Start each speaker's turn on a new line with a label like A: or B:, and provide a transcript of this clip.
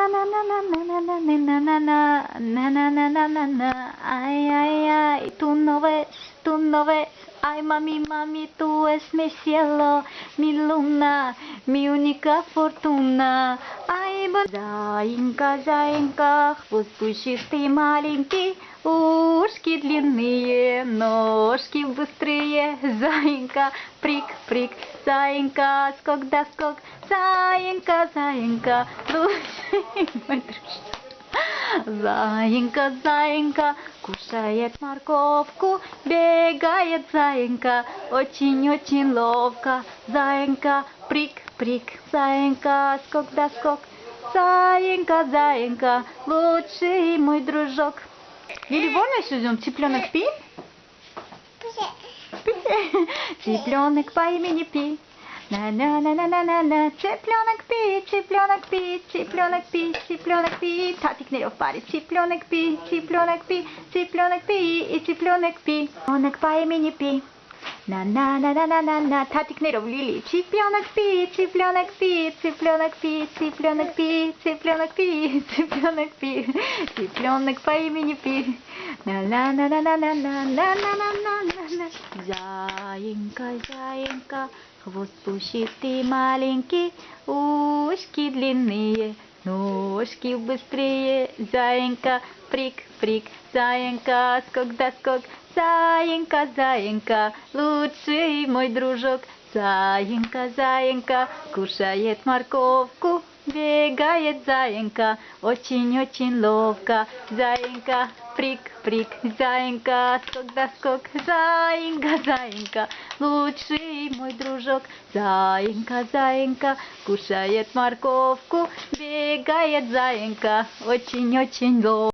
A: На-на-на-на-на-на-на-на-на-на-на-на-на-на-на-на-на. Ай-ай-ай, tú no ves. Ay, mami, mami, tú es mi cielo, mi luna, mi única fortuna. Ай, зайенька, зайенька, хвост пушистый маленький, ушки длинные, ножки быстрые. Заинька, прик, прик, заинька, скок да скок. Заинька, заинька, лучший мой дружок. Заинька, заинька, кушает морковку, бегает заинька, очень-очень ловко. Заинька, прик, прик, заинька, скок да скок. Заинька, заинька, лучший мой дружок. Лили, помнишь, идем? Цыпленок Пи? Цыпленок по имени Пи. На-на-на-на-на-на-на. Цыпленок Пи, цыпленок Пи, цыпленок Пи, цыпленок Пи. Татик нырял в паре. Цыпленок Пи, цыпленок Пи, цыпленок Пи и цыпленок Пи. Цыпленок по имени Пи. На-на-на-на-на-на-на. Татик нырял в Лили. Цыпленок Пи, цыпленок Пи, цыпленок Пи, цыпленок Пи, цыпленок Пи, цыпленок Пи. Цыпленок по имени Пи. На-на-на-на-на-на-на-на-на-на-на. Заинька, заинька, хвост пушистый маленький, ушки длинные, ножки быстрее. Заинька, прик, прик, заинька, скок да скок. Заинька, заинька, лучший мой дружок. Заинька, заинька, кушает морковку, бегает заинька, очень-очень ловко. Заинька, прик, прик, заинька, скок да скок. Заинька, заинька, лучший мой дружок. Заинька, заинька, кушает морковку, бегает заинька, очень-очень ловко.